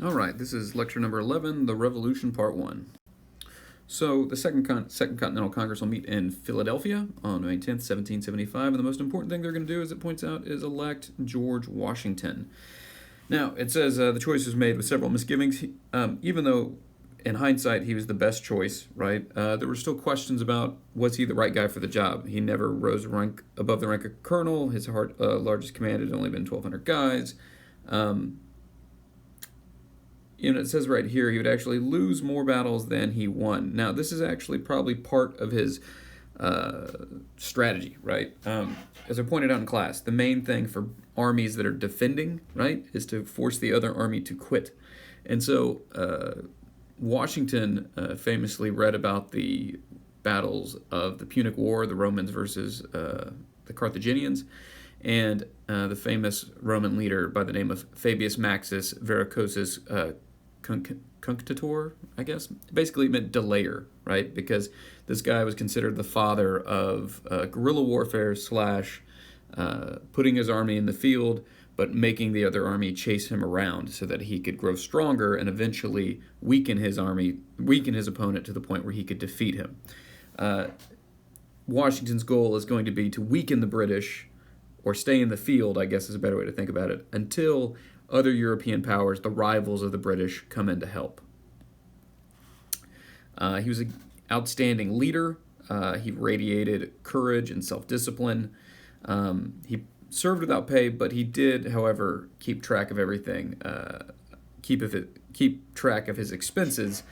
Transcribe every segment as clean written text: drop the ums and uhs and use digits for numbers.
All right, this is lecture number 11, The Revolution, Part 1. So, the Second Continental Congress will meet in Philadelphia on May 10th, 1775, and the most important thing they're going to do, as it points out, is elect George Washington. Now, it says the choice was made with several misgivings. Even though, in hindsight, he was the best choice, right? There were still questions about was he the right guy for the job. He never rose rank above the rank of colonel. His largest command had only been 1,200 guys. It says right here he would actually lose more battles than he won. Now, this is actually probably part of his strategy, right? As I pointed out in class, the main thing for armies that are defending, right, is to force the other army to quit. And so Washington famously read about the battles of the Punic War, the Romans versus the Carthaginians, and the famous Roman leader by the name of Fabius Maxus Verrucosus Cunctator, I guess. Basically, it meant delayer, right? Because this guy was considered the father of guerrilla warfare slash putting his army in the field, but making the other army chase him around so that he could grow stronger and eventually weaken his opponent to the point where he could defeat him. Washington's goal is going to be to weaken the British, or stay in the field, I guess is a better way to think about it, until other European powers, the rivals of the British, come in to help. He was an outstanding leader. He radiated courage and self-discipline. He served without pay, but he did, however, keep track of everything, keep track of his expenses,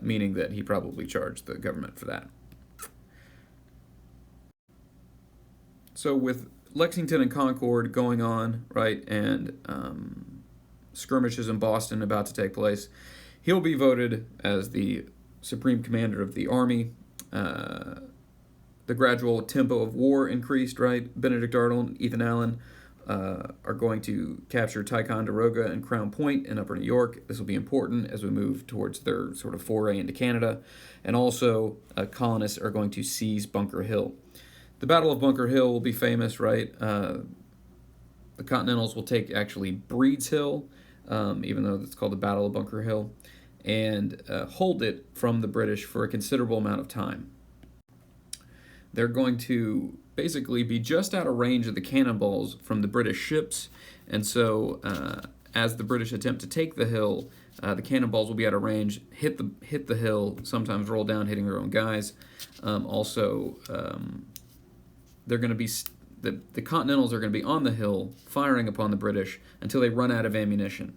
meaning that he probably charged the government for that. So with Lexington and Concord going on, right, and skirmishes in Boston about to take place, he'll be voted as the supreme commander of the army. The gradual tempo of war increased, right? Benedict Arnold and Ethan Allen are going to capture Ticonderoga and Crown Point in upper New York. This will be important as we move towards their sort of foray into Canada. And also, colonists are going to seize Bunker Hill. The Battle of Bunker Hill will be famous, right? The Continentals will take actually Breed's Hill, even though it's called the Battle of Bunker Hill, and hold it from the British for a considerable amount of time. They're going to basically be just out of range of the cannonballs from the British ships, and so as the British attempt to take the hill, the cannonballs will be out of range, hit the hill, sometimes roll down, hitting their own guys. They're going to be the Continentals are going to be on the hill firing upon the British until they run out of ammunition,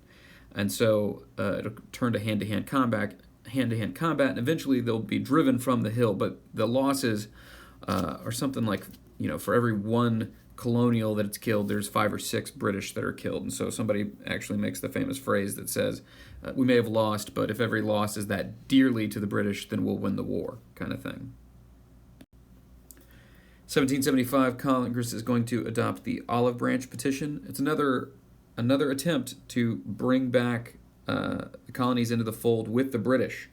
and so it'll turn to hand-to-hand combat, and eventually they'll be driven from the hill. But the losses are something like, for every one colonial that it's killed, there's 5 or 6 British that are killed. And so somebody actually makes the famous phrase that says, "We may have lost, but if every loss is that dearly to the British, then we'll win the war," kind of thing. 1775, Congress is going to adopt the Olive Branch Petition. It's another attempt to bring back the colonies into the fold with the British.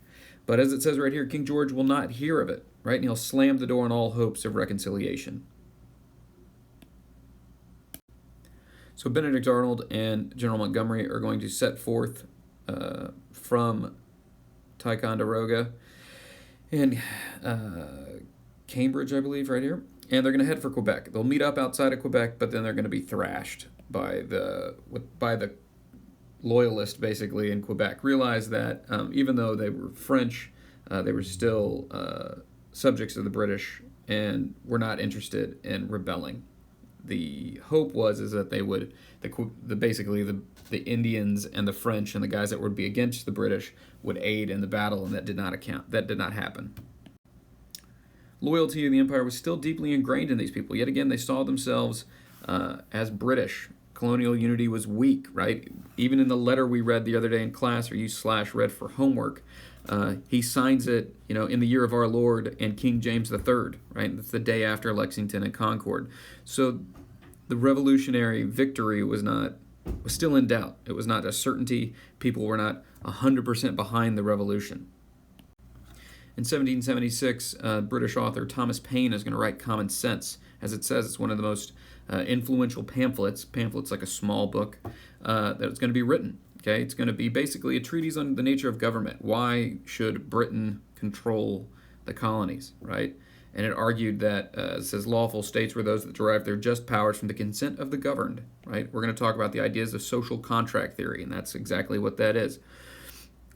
But as it says right here, King George will not hear of it, right? And he'll slam the door on all hopes of reconciliation. So Benedict Arnold and General Montgomery are going to set forth from Ticonderoga and Cambridge, I believe, right here. And they're going to head for Quebec. They'll meet up outside of Quebec, but then they're going to be thrashed by the loyalists, basically, in Quebec. Realize that even though they were French, they were still subjects of the British and were not interested in rebelling. The hope is that they would, the Indians and the French and the guys that would be against the British would aid in the battle, and that did not happen. Loyalty to the empire was still deeply ingrained in these people. Yet again, they saw themselves as British. Colonial unity was weak, right? Even in the letter we read the other day in class, or you /read for homework, he signs it, in the year of our Lord and King James III, right? That's the day after Lexington and Concord. So the revolutionary victory was still in doubt. It was not a certainty. People were not 100% behind the revolution. In 1776, British author Thomas Paine is going to write Common Sense. As it says, it's one of the most influential pamphlets like a small book, that it's going to be written. Okay, it's going to be basically a treatise on the nature of government. Why should Britain control the colonies, right? And it argued that, it says, lawful states were those that derive their just powers from the consent of the governed, right? We're going to talk about the ideas of social contract theory, and that's exactly what that is.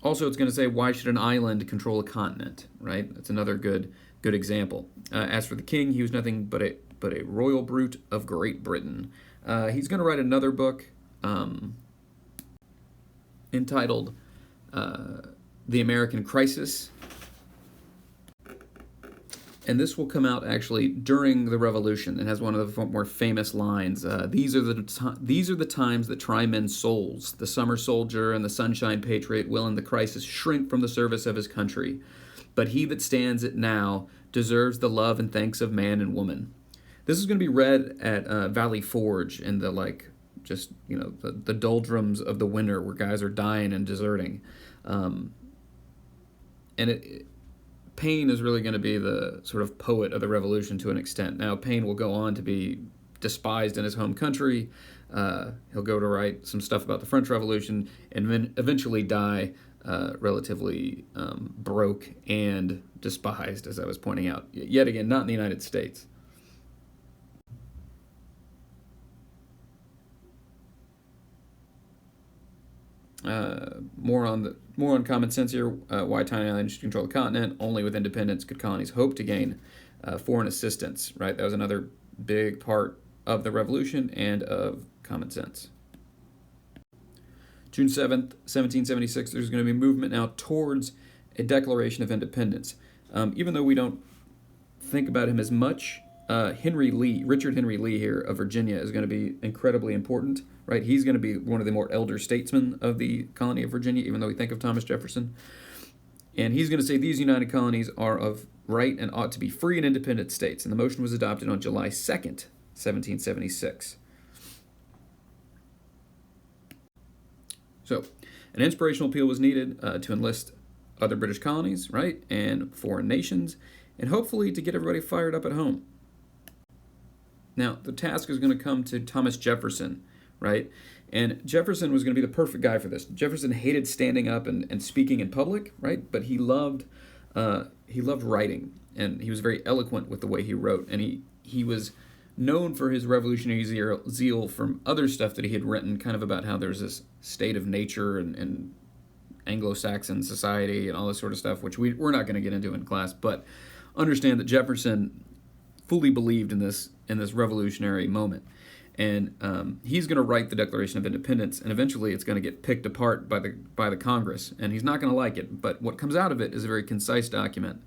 Also, it's going to say, why should an island control a continent, right? That's another good example. As for the king, he was nothing but a royal brute of Great Britain. He's going to write another book entitled The American Crisis. And this will come out actually during the Revolution and has one of the more famous lines. These are the times that try men's souls. The summer soldier and the sunshine patriot will in the crisis shrink from the service of his country. But he that stands it now deserves the love and thanks of man and woman. This is going to be read at Valley Forge in the the doldrums of the winter where guys are dying and deserting. Paine is really going to be the sort of poet of the Revolution to an extent. Now, Paine will go on to be despised in his home country. He'll go to write some stuff about the French Revolution and then eventually die relatively broke and despised, as I was pointing out. Yet again, not in the United States. More on common sense here. Why tiny islands should control the continent? Only with independence could colonies hope to gain foreign assistance. Right, that was another big part of the Revolution and of common sense. June 7th, 1776. There's going to be a movement now towards a Declaration of Independence. Even though we don't think about him as much, Richard Henry Lee here of Virginia is going to be incredibly important, right? He's going to be one of the more elder statesmen of the colony of Virginia, even though we think of Thomas Jefferson. And he's going to say these united colonies are of right and ought to be free and independent states. And the motion was adopted on July 2nd, 1776. So, an inspirational appeal was needed to enlist other British colonies, right, and foreign nations, and hopefully to get everybody fired up at home. Now, the task is going to come to Thomas Jefferson, right? And Jefferson was going to be the perfect guy for this. Jefferson hated standing up and speaking in public, right? But he loved writing, and he was very eloquent with the way he wrote. And he was known for his revolutionary zeal from other stuff that he had written, kind of about how there's this state of nature and Anglo-Saxon society and all this sort of stuff, which we're not going to get into in class. But understand that Jefferson fully believed in this revolutionary moment. And he's going to write the Declaration of Independence, and eventually it's going to get picked apart by the Congress, and he's not going to like it. But what comes out of it is a very concise document,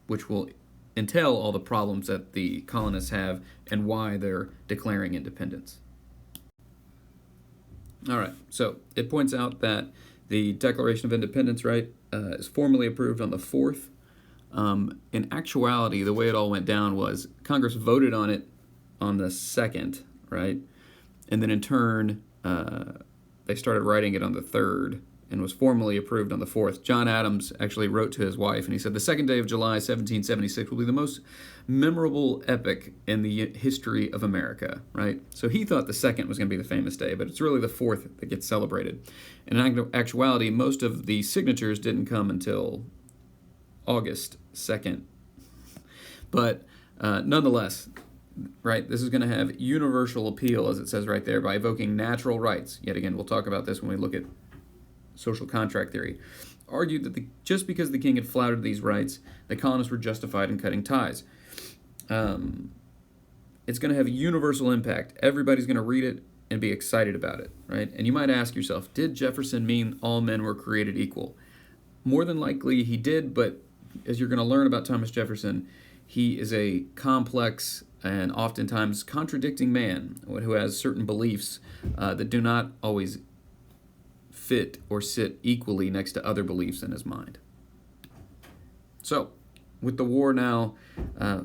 which will entail all the problems that the colonists have and why they're declaring independence. All right, so it points out that the Declaration of Independence, right, is formally approved on the 4th. In actuality, the way it all went down was Congress voted on it on the 2nd, right? And then in turn, they started writing it on the 3rd and was formally approved on the 4th. John Adams actually wrote to his wife, and he said, the 2nd day of July, 1776, will be the most memorable epoch in the history of America, right? So he thought the 2nd was going to be the famous day, but it's really the 4th that gets celebrated. And in actuality, most of the signatures didn't come until August 2nd. But nonetheless, right, this is going to have universal appeal, as it says right there, by evoking natural rights. Yet again, we'll talk about this when we look at social contract theory. Argued that just because the king had flouted these rights, the colonists were justified in cutting ties. It's going to have a universal impact. Everybody's going to read it and be excited about it, right? And you might ask yourself, did Jefferson mean all men were created equal? More than likely he did, but as you're going to learn about Thomas Jefferson, he is a complex and oftentimes contradicting man who has certain beliefs that do not always fit or sit equally next to other beliefs in his mind. So, with the war now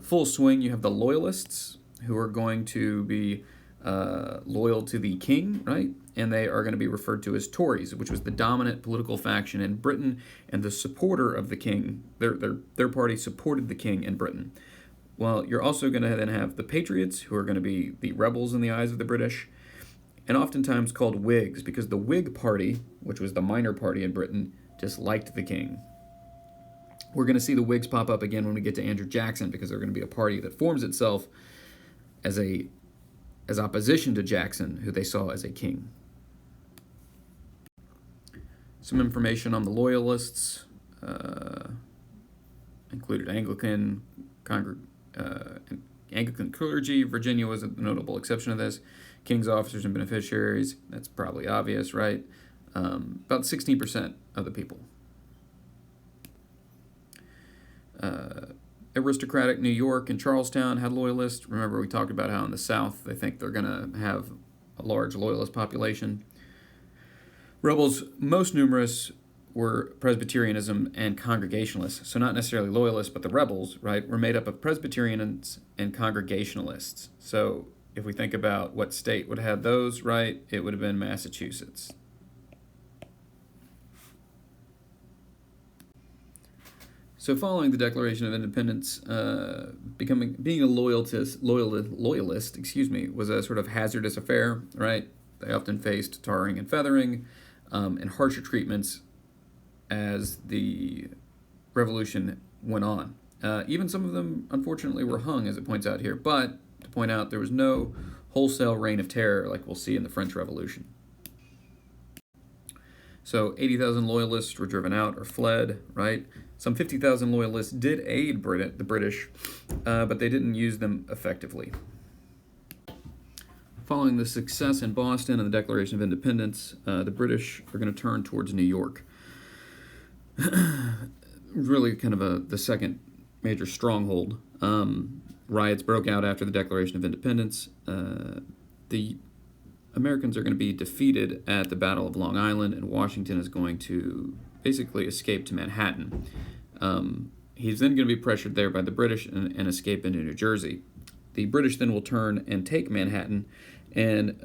full swing, you have the loyalists who are going to be loyal to the king, right? And they are going to be referred to as Tories, which was the dominant political faction in Britain and the supporter of the king. Their party supported the king in Britain. Well, you're also going to then have the Patriots, who are going to be the rebels in the eyes of the British. and oftentimes called Whigs because the Whig Party, which was the minor party in Britain, disliked the king. We're going to see the Whigs pop up again when we get to Andrew Jackson because they're going to be a party that forms itself as opposition to Jackson, who they saw as a king. Some information on the Loyalists included Anglican clergy. Virginia was a notable exception to this. King's officers and beneficiaries, that's probably obvious, right? About 16% of the people. Aristocratic New York and Charlestown had Loyalists. Remember, we talked about how in the South they think they're going to have a large Loyalist population. Rebels, most numerous, were Presbyterianism and Congregationalists. So not necessarily Loyalists, but the rebels, right, were made up of Presbyterians and Congregationalists. So if we think about what state would have those, right, it would have been Massachusetts. So following the Declaration of Independence, being a loyalist, was a sort of hazardous affair, right? They often faced tarring and feathering and harsher treatments as the revolution went on. Even some of them, unfortunately, were hung, as it points out here. But to point out, there was no wholesale reign of terror like we'll see in the French Revolution. So 80,000 loyalists were driven out or fled, right? Some 50,000 loyalists did aid the British, but they didn't use them effectively. Following the success in Boston and the Declaration of Independence, the British are going to turn towards New York. Really kind of the second major stronghold. Riots broke out after the Declaration of Independence. The Americans are going to be defeated at the Battle of Long Island, and Washington is going to basically escape to Manhattan. He's then going to be pressured there by the British and escape into New Jersey. The British then will turn and take Manhattan, and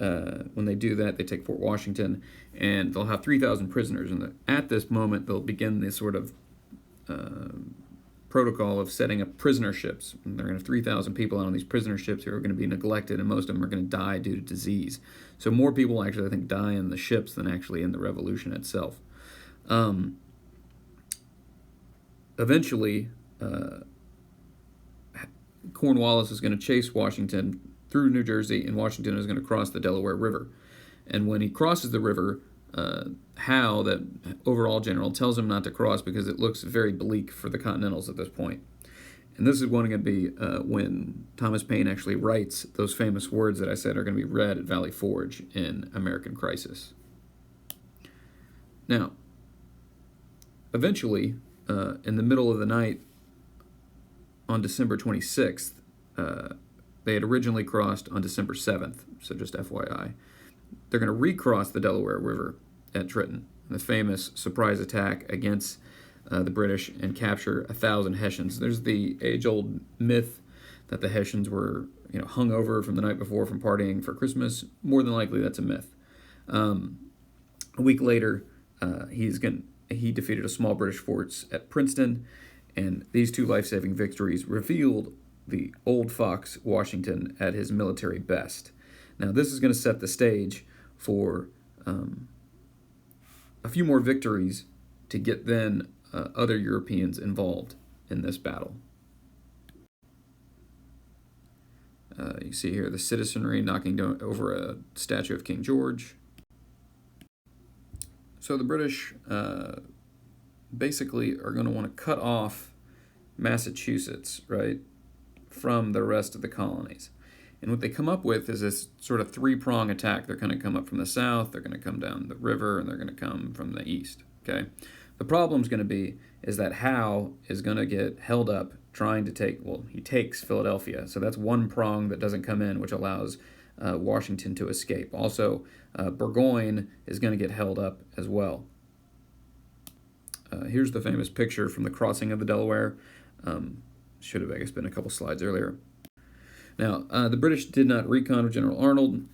when they do that, they take Fort Washington, and they'll have 3,000 prisoners. And at this moment, they'll begin this sort of protocol of setting up prisoner ships. And they're going to have 3,000 people out on these prisoner ships who are going to be neglected, and most of them are going to die due to disease. So more people actually, I think, die in the ships than actually in the revolution itself. Eventually, Cornwallis is going to chase Washington through New Jersey, and Washington is going to cross the Delaware River. And when he crosses the river, Howe, that overall general, tells him not to cross because it looks very bleak for the Continentals at this point. And this is going to be when Thomas Paine actually writes those famous words that I said are going to be read at Valley Forge in American Crisis. Now, eventually, in the middle of the night on December 26th, they had originally crossed on December 7th, so just FYI. They're going to recross the Delaware River at Trenton, the famous surprise attack against the British, and capture 1,000 Hessians. There's the age-old myth that the Hessians were, hung over from the night before from partying for Christmas. More than likely, that's a myth. A week later, he defeated a small British force at Princeton, and these two life-saving victories revealed the old fox Washington at his military best. Now, this is going to set the stage for a few more victories to get then other Europeans involved in this battle. You see here the citizenry knocking down over a statue of King George. So the British basically are going to want to cut off Massachusetts, right, from the rest of the colonies. And what they come up with is this sort of three-prong attack. They're going to come up from the south, they're going to come down the river, and they're going to come from the east, okay? The problem's going to be is that Howe is going to get held up trying to he takes Philadelphia. So that's one prong that doesn't come in, which allows Washington to escape. Also, Burgoyne is going to get held up as well. Here's the famous picture from the crossing of the Delaware. Should have, I guess, been a couple slides earlier. Now, the British did not recon with General Arnold,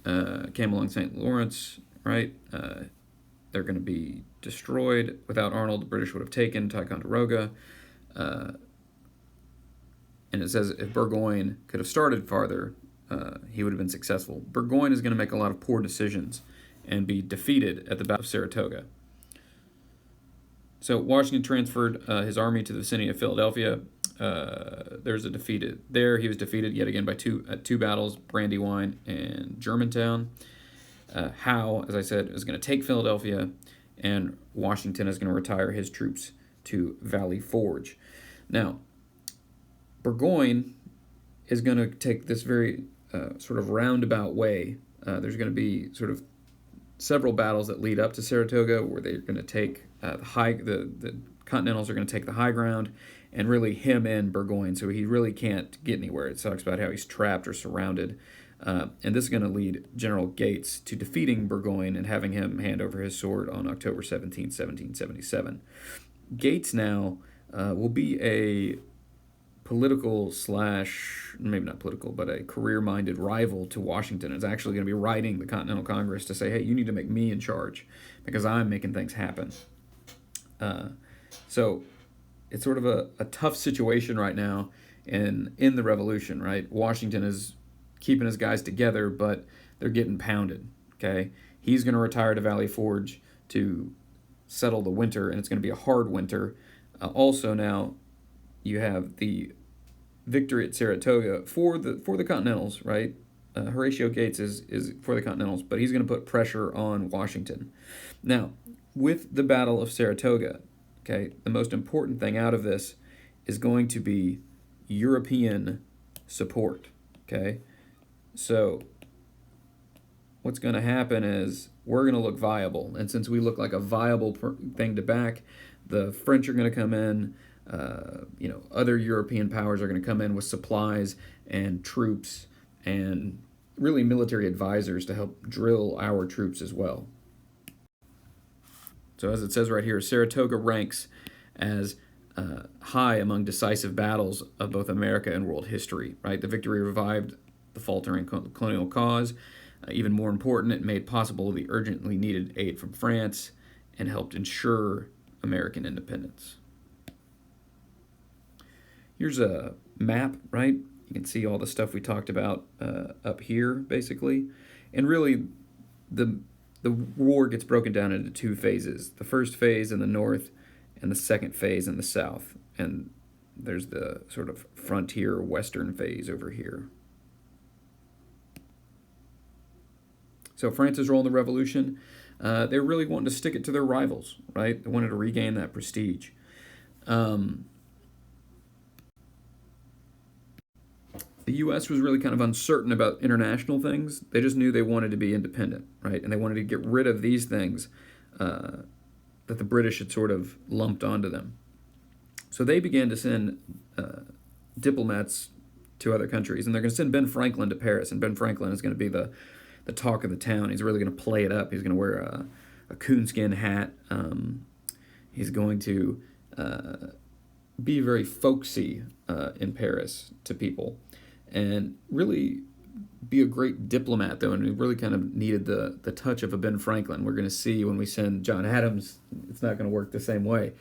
came along St. Lawrence, right? They're going to be destroyed. Without Arnold, the British would have taken Ticonderoga. And it says if Burgoyne could have started farther, he would have been successful. Burgoyne is going to make a lot of poor decisions and be defeated at the Battle of Saratoga. So Washington transferred his army to the vicinity of Philadelphia. There's a defeated there. He was defeated yet again by two battles, Brandywine and Germantown. Howe, as I said, is going to take Philadelphia, and Washington is going to retire his troops to Valley Forge. Now, Burgoyne is going to take this very sort of roundabout way. There's going to be sort of several battles that lead up to Saratoga where they're going to take the Continentals are going to take the high ground and really hem in Burgoyne, so he really can't get anywhere. It talks about how he's trapped or surrounded. And this is going to lead General Gates to defeating Burgoyne and having him hand over his sword on October 17, 1777. Gates now will be a political / maybe not political, but a career-minded rival to Washington. Is actually going to be writing the Continental Congress to say, hey, you need to make me in charge because I'm making things happen. So it's sort of a tough situation right now in the Revolution, right? Washington is keeping his guys together, but they're getting pounded, okay? He's going to retire to Valley Forge to settle the winter, and it's going to be a hard winter. Also now, you have the victory at Saratoga for the Continentals, right? Horatio Gates is for the Continentals, but he's going to put pressure on Washington. Now, with the Battle of Saratoga, okay, the most important thing out of this is going to be European support, okay? So what's going to happen is we're going to look viable, and since we look like a viable thing to back, the French are going to come in. Other European powers are going to come in with supplies and troops and really military advisors to help drill our troops as well. So as it says right here, Saratoga ranks as high among decisive battles of both America and world history, right? The victory revived the faltering colonial cause. Even more important, it made possible the urgently needed aid from France and helped ensure American independence. Here's a map, right? You can see all the stuff we talked about up here, basically. And really, the war gets broken down into two phases. The first phase in the north and the second phase in the south. And there's the sort of frontier western phase over here. So France's role in the Revolution, they're really wanting to stick it to their rivals, right? They wanted to regain that prestige. The U.S. was really kind of uncertain about international things. They just knew they wanted to be independent, right? And they wanted to get rid of these things that the British had sort of lumped onto them. So they began to send diplomats to other countries, and they're going to send Ben Franklin to Paris, and Ben Franklin is going to be the talk of the town. He's really going to play it up. He's going to wear a coonskin hat. He's going to be very folksy in Paris to people, and really be a great diplomat, though, and he really kind of needed the touch of a Ben Franklin. We're going to see when we send John Adams, it's not going to work the same way.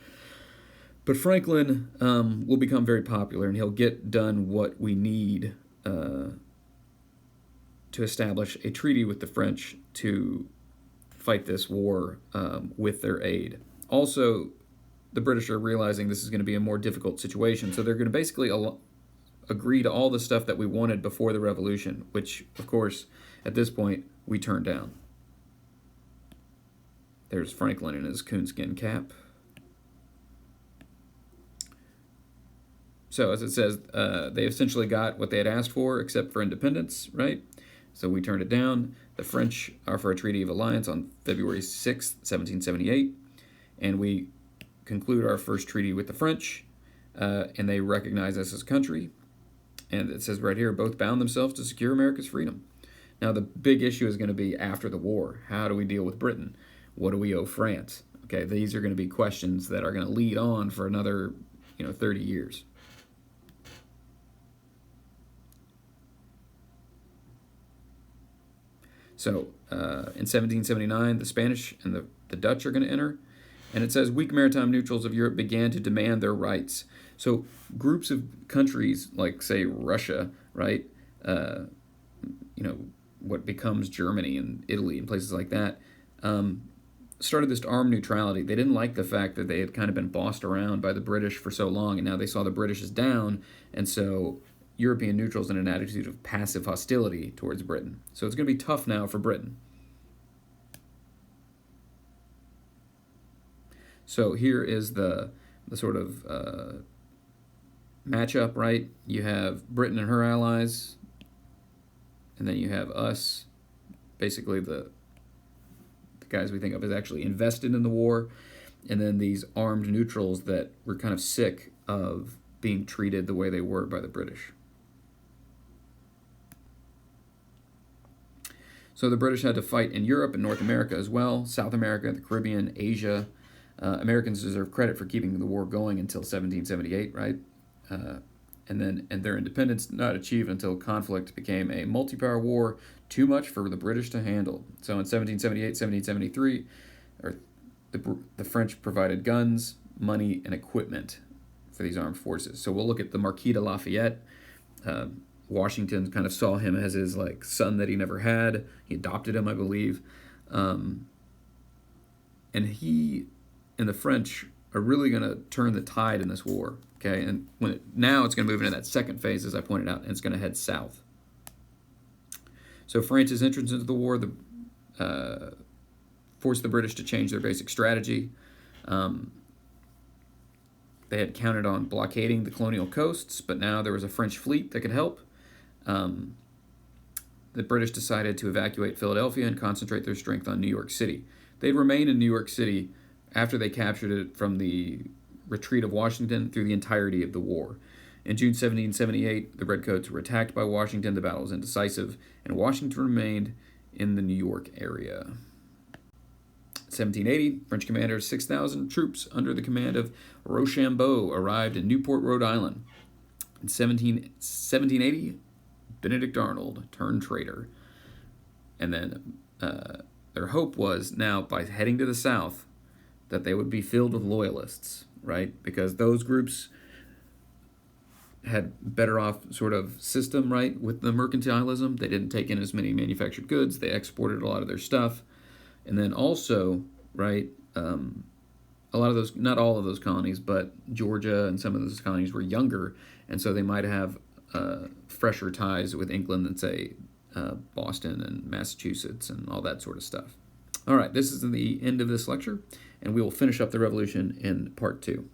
But Franklin will become very popular, and he'll get done what we need to establish a treaty with the French to fight this war with their aid. Also, the British are realizing this is going to be a more difficult situation, so they're going to basically agree to all the stuff that we wanted before the Revolution, which, of course, at this point, we turned down. There's Franklin in his coonskin cap. So, as it says, they essentially got what they had asked for, except for independence, right? So we turned it down. The French are for a treaty of alliance on February 6, 1778, and we conclude our first treaty with the French, and they recognize us as a country. And it says right here, both bound themselves to secure America's freedom. Now, the big issue is going to be after the war. How do we deal with Britain? What do we owe France? Okay, these are going to be questions that are going to lead on for another, 30 years. So, in 1779, the Spanish and the Dutch are going to enter. And it says, weak maritime neutrals of Europe began to demand their rights. So groups of countries like, say, Russia, right, what becomes Germany and Italy and places like that, started this armed neutrality. They didn't like the fact that they had kind of been bossed around by the British for so long, and now they saw the British as down, and so European neutrals in an attitude of passive hostility towards Britain. So it's going to be tough now for Britain. So here is the sort of matchup, right? You have Britain and her allies, and then you have us, basically the guys we think of as actually invested in the war, and then these armed neutrals that were kind of sick of being treated the way they were by the British. So the British had to fight in Europe and North America as well, South America, the Caribbean, Asia. Americans deserve credit for keeping the war going until 1778, right? And their independence not achieved until conflict became a multi-power war, too much for the British to handle. So in 1778, 1773, the French provided guns, money, and equipment for these armed forces. So we'll look at the Marquis de Lafayette. Washington kind of saw him as his son that he never had. He adopted him, I believe. And he and the French are really going to turn the tide in this war. Okay, and now it's going to move into that second phase, as I pointed out, and it's going to head south. So France's entrance into the war forced the British to change their basic strategy. They had counted on blockading the colonial coasts, but now there was a French fleet that could help. The British decided to evacuate Philadelphia and concentrate their strength on New York City. They'd remain in New York City after they captured it from the retreat of Washington through the entirety of the war. In June 1778, the Redcoats were attacked by Washington. The battle was indecisive, and Washington remained in the New York area. 1780, French commander 6,000 troops under the command of Rochambeau arrived in Newport, Rhode Island. In 1780, Benedict Arnold turned traitor. And then their hope was now, by heading to the south, that they would be filled with loyalists, right? Because those groups had better off sort of system, right, with the mercantilism. They didn't take in as many manufactured goods. They exported a lot of their stuff. And then also, right, a lot of those, not all of those colonies, but Georgia and some of those colonies were younger, and so they might have fresher ties with England than, say, Boston and Massachusetts and all that sort of stuff. All right, this is the end of this lecture, and we will finish up the revolution in part 2.